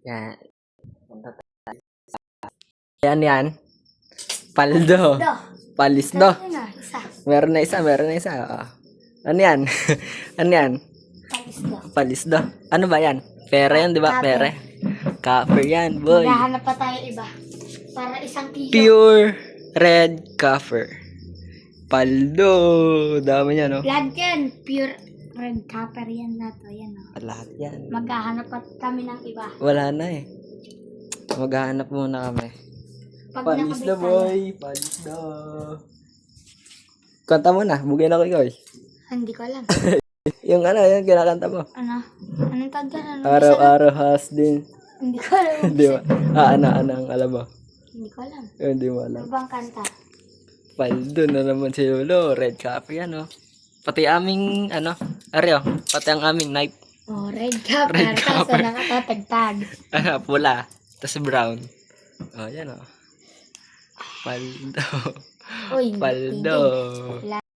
Yan. Punta tayo. Yan. Paldo. Palisdo. Meron na isa. Oo. Ano yan? Ano yan? Palisdo. Ano ba yan? Pere yan, di ba? Pere. Copper yan, boy. Maghahanap pa tayo iba. Para 1 kilo. Pure red copper. Paldo. Dami niya, no? Lahat yan. Pure red copper yan na to. Yan, no? Lahat yan. Maghahanap pa kami ng iba. Wala na eh. Maghahanap muna kami. Pag Palisdo, nakabit boy. Palisdo. Kanta mo na. Bugay na ko ikaw eh. Hindi ko alam. Yung yung kinakanta mo. Ano? Anong tag yan? Araw-araw has din. Hindi ko alam. Hindi ba? Ano ang alam mo? Hindi ko alam. Hindi mo alam. Ano bang kanta? Paldo na naman si Lolo. Red coffee Pati aming, Aryo, pati ang aming knife. Oh, red copper. Red Kaso copper. nakatatagtag. Pula. Tapos brown. Yan Paldo. Uy, Paldo. hindi.